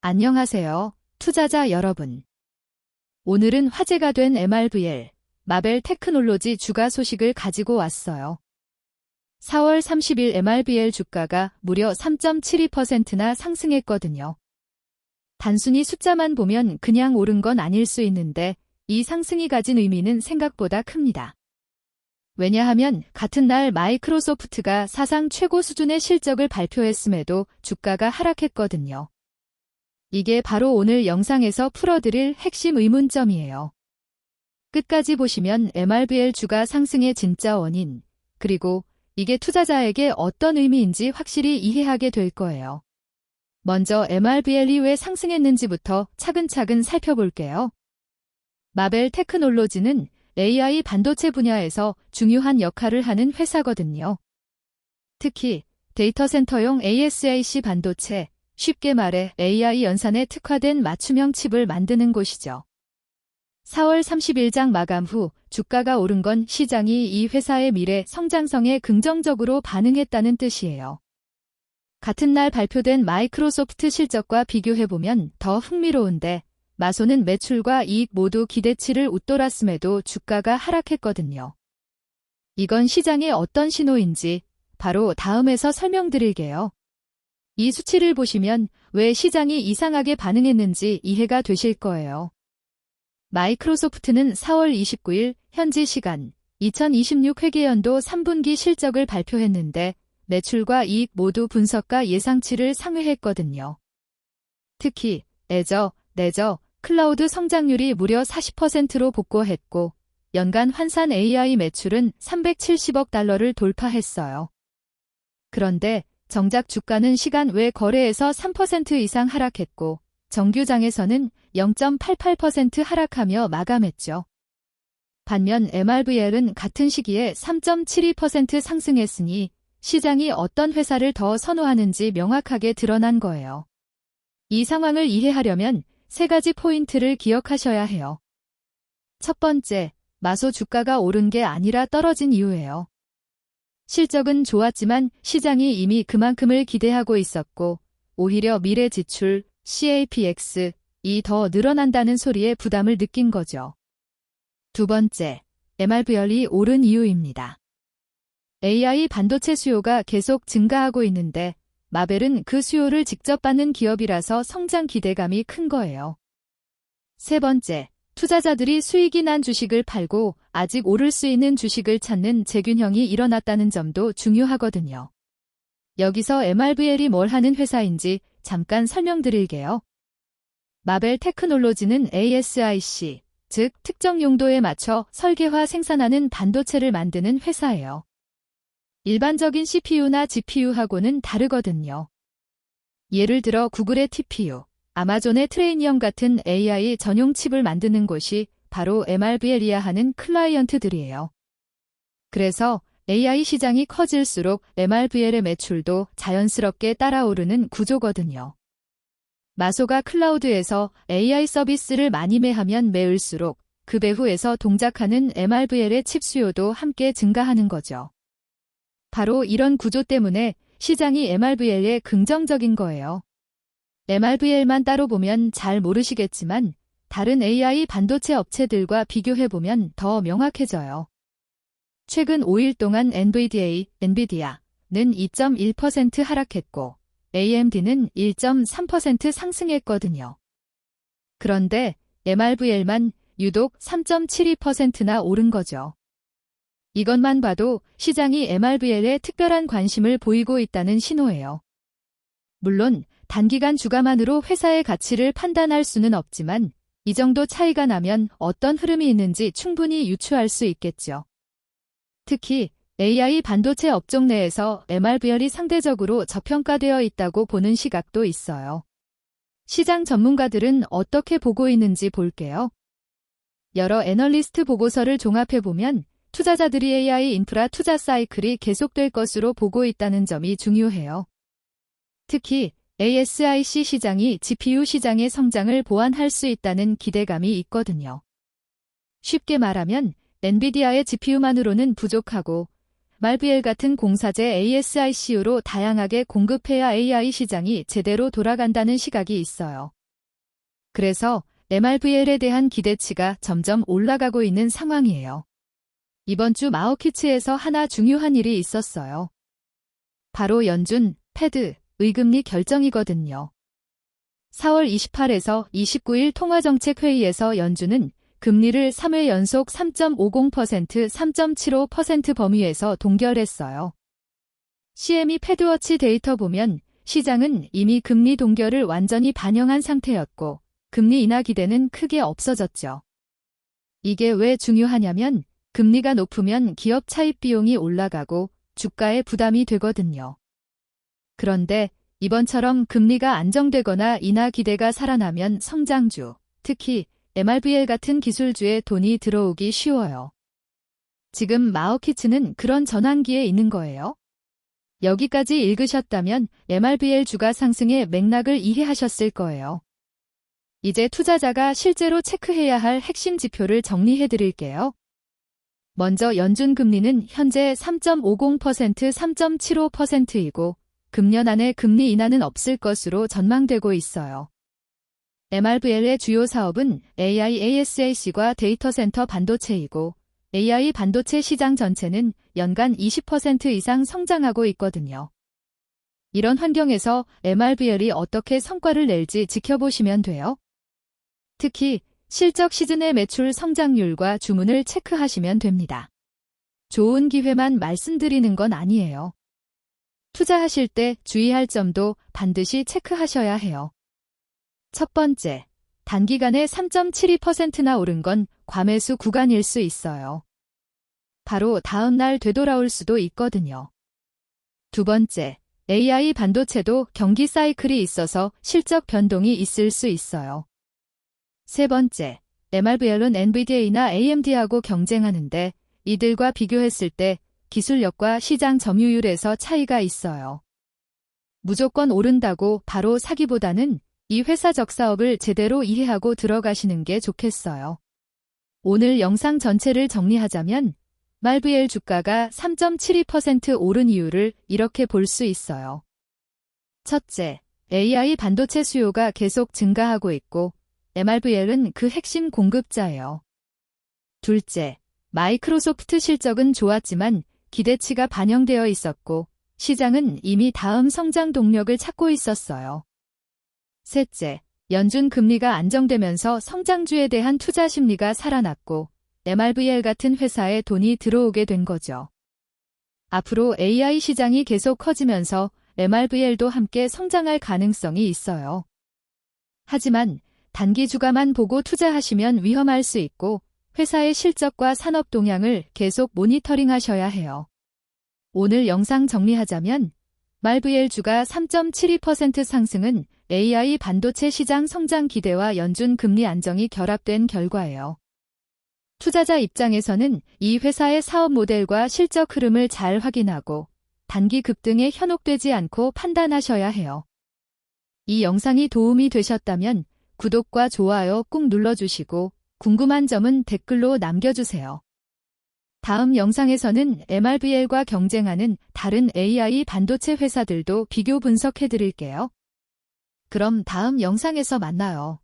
안녕하세요, 투자자 여러분. 오늘은 화제가 된 MRVL, 마벨 테크놀로지 주가 소식을 가지고 왔어요. 4월 30일 MRVL 주가가 무려 3.72%나 상승했거든요. 단순히 숫자만 보면 그냥 오른 건 아닐 수 있는데 이 상승이 가진 의미는 생각보다 큽니다. 왜냐하면 같은 날 마이크로소프트가 사상 최고 수준의 실적을 발표했음에도 주가가 하락했거든요. 이게 바로 오늘 영상에서 풀어드릴 핵심 의문점이에요. 끝까지 보시면 MRVL 주가 상승의 진짜 원인, 그리고 이게 투자자에게 어떤 의미인지 확실히 이해하게 될 거예요. 먼저 MRVL이 왜 상승했는지부터 차근차근 살펴볼게요. 마벨 테크놀로지는 AI 반도체 분야에서 중요한 역할을 하는 회사거든요. 특히 데이터 센터용 ASIC 반도체, 쉽게 말해 AI 연산에 특화된 맞춤형 칩을 만드는 곳이죠. 4월 30일 장 마감 후 주가가 오른 건 시장이 이 회사의 미래 성장성에 긍정적으로 반응했다는 뜻이에요. 같은 날 발표된 마이크로소프트 실적과 비교해보면 더 흥미로운데 마소는 매출과 이익 모두 기대치를 웃돌았음에도 주가가 하락했거든요. 이건 시장의 어떤 신호인지 바로 다음에서 설명드릴게요. 이 수치를 보시면 왜 시장이 이상하게 반응했는지 이해가 되실 거예요. 마이크로소프트는 4월 29일 현지 시간 2026 회계연도 3분기 실적을 발표했는데 매출과 이익 모두 분석가 예상치를 상회했거든요. 특히 애저, 레저, 클라우드 성장률이 무려 40%로 복고했고 연간 환산 AI 매출은 370억 달러를 돌파했어요. 그런데 정작 주가는 시간 외 거래에서 3% 이상 하락했고 정규장에서는 0.88% 하락하며 마감했죠. 반면 MRVL은 같은 시기에 3.72% 상승했으니 시장이 어떤 회사를 더 선호하는지 명확하게 드러난 거예요. 이 상황을 이해하려면 세 가지 포인트를 기억하셔야 해요. 첫 번째, 마소 주가가 오른 게 아니라 떨어진 이유예요. 실적은 좋았지만 시장이 이미 그만큼을 기대하고 있었고 오히려 미래 지출, CAPX이 더 늘어난다는 소리에 부담을 느낀 거죠. 두 번째, MRVL이 오른 이유입니다. AI 반도체 수요가 계속 증가하고 있는데 마벨은 그 수요를 직접 받는 기업이라서 성장 기대감이 큰 거예요. 세 번째, 투자자들이 수익이 난 주식을 팔고 아직 오를 수 있는 주식을 찾는 재균형이 일어났다는 점도 중요하거든요. 여기서 MRVL이 뭘 하는 회사인지 잠깐 설명드릴게요. 마벨 테크놀로지는 ASIC, 즉 특정 용도에 맞춰 설계화 생산하는 반도체를 만드는 회사예요. 일반적인 CPU나 GPU하고는 다르거든요. 예를 들어 구글의 TPU, 아마존의 트레이니엄 같은 AI 전용 칩을 만드는 곳이 바로 MRVL이야 하는 클라이언트들이에요. 그래서 AI 시장이 커질수록 MRVL의 매출도 자연스럽게 따라오르는 구조거든요. 마소가 클라우드에서 AI 서비스를 많이 매하면 매을수록 그 배후에서 동작하는 MRVL의 칩 수요도 함께 증가하는 거죠. 바로 이런 구조 때문에 시장이 MRVL에 긍정적인 거예요. MRVL만 따로 보면 잘 모르시겠지만 다른 AI 반도체 업체들과 비교해보면 더 명확해져요. 최근 5일 동안 NVIDIA는 2.1% 하락했고 AMD는 1.3% 상승했거든요. 그런데 MRVL만 유독 3.72%나 오른 거죠. 이것만 봐도 시장이 MRVL에 특별한 관심을 보이고 있다는 신호예요. 물론 단기간 주가만으로 회사의 가치를 판단할 수는 없지만 이 정도 차이가 나면 어떤 흐름이 있는지 충분히 유추할 수 있겠죠. 특히 AI 반도체 업종 내에서 MRVL이 상대적으로 저평가되어 있다고 보는 시각도 있어요. 시장 전문가들은 어떻게 보고 있는지 볼게요. 여러 애널리스트 보고서를 종합해보면 투자자들이 AI 인프라 투자 사이클이 계속될 것으로 보고 있다는 점이 중요해요. 특히 ASIC 시장이 GPU 시장의 성장을 보완할 수 있다는 기대감이 있거든요. 쉽게 말하면 엔비디아의 GPU만으로는 부족하고 MRVL 같은 공사제 ASICU로 다양하게 공급해야 AI 시장이 제대로 돌아간다는 시각이 있어요. 그래서 MRVL에 대한 기대치가 점점 올라가고 있는 상황이에요. 이번 주 마오키츠에서 하나 중요한 일이 있었어요. 바로 연준, 패드, 의금리 결정이거든요. 4월 28에서 29일 통화정책회의에서 연준은 금리를 3회 연속 3.50%, 3.75% 범위에서 동결했어요. CME 패드워치 데이터 보면 시장은 이미 금리 동결을 완전히 반영한 상태였고 금리 인하 기대는 크게 없어졌죠. 이게 왜 중요하냐면 금리가 높으면 기업 차입 비용이 올라가고 주가에 부담이 되거든요. 그런데 이번처럼 금리가 안정되거나 인하 기대가 살아나면 성장주, 특히 MRVL 같은 기술주에 돈이 들어오기 쉬워요. 지금 마오키츠는 그런 전환기에 있는 거예요. 여기까지 읽으셨다면 MRVL 주가 상승의 맥락을 이해하셨을 거예요. 이제 투자자가 실제로 체크해야 할 핵심 지표를 정리해 드릴게요. 먼저 연준 금리는 현재 3.50%, 3.75%이고 금년 안에 금리 인하는 없을 것으로 전망되고 있어요. MRVL의 주요 사업은 AI ASIC과 데이터 센터 반도체이고 AI 반도체 시장 전체는 연간 20% 이상 성장하고 있거든요. 이런 환경에서 MRVL이 어떻게 성과를 낼지 지켜보시면 돼요. 특히 실적 시즌의 매출 성장률과 주문을 체크하시면 됩니다. 좋은 기회만 말씀드리는 건 아니에요. 투자하실 때 주의할 점도 반드시 체크하셔야 해요. 첫 번째, 단기간에 3.72%나 오른 건 과매수 구간일 수 있어요. 바로 다음 날 되돌아올 수도 있거든요. 두 번째, AI 반도체도 경기 사이클이 있어서 실적 변동이 있을 수 있어요. 세 번째, MRVL은 NVIDIA나 AMD하고 경쟁하는데 이들과 비교했을 때 기술력과 시장 점유율에서 차이가 있어요. 무조건 오른다고 바로 사기보다는 이 회사 적사업을 제대로 이해하고 들어가시는 게 좋겠어요. 오늘 영상 전체를 정리하자면 MRVL 주가가 3.72% 오른 이유를 이렇게 볼 수 있어요. 첫째, AI 반도체 수요가 계속 증가하고 있고 MRVL은 그 핵심 공급자예요. 둘째, 마이크로소프트 실적은 좋았지만 기대치가 반영되어 있었고 시장은 이미 다음 성장 동력을 찾고 있었어요. 셋째, 연준 금리가 안정되면서 성장주에 대한 투자 심리가 살아났고 MRVL 같은 회사에 돈이 들어오게 된 거죠. 앞으로 AI 시장이 계속 커지면서 MRVL도 함께 성장할 가능성이 있어요. 하지만 단기 주가만 보고 투자하시면 위험할 수 있고 회사의 실적과 산업 동향을 계속 모니터링하셔야 해요. 오늘 영상 정리하자면 MRVL 주가 3.72% 상승은 AI 반도체 시장 성장 기대와 연준 금리 안정이 결합된 결과예요. 투자자 입장에서는 이 회사의 사업 모델과 실적 흐름을 잘 확인하고 단기 급등에 현혹되지 않고 판단하셔야 해요. 이 영상이 도움이 되셨다면 구독과 좋아요 꾹 눌러주시고 궁금한 점은 댓글로 남겨주세요. 다음 영상에서는 MRVL과 경쟁하는 다른 AI 반도체 회사들도 비교 분석해드릴게요. 그럼 다음 영상에서 만나요.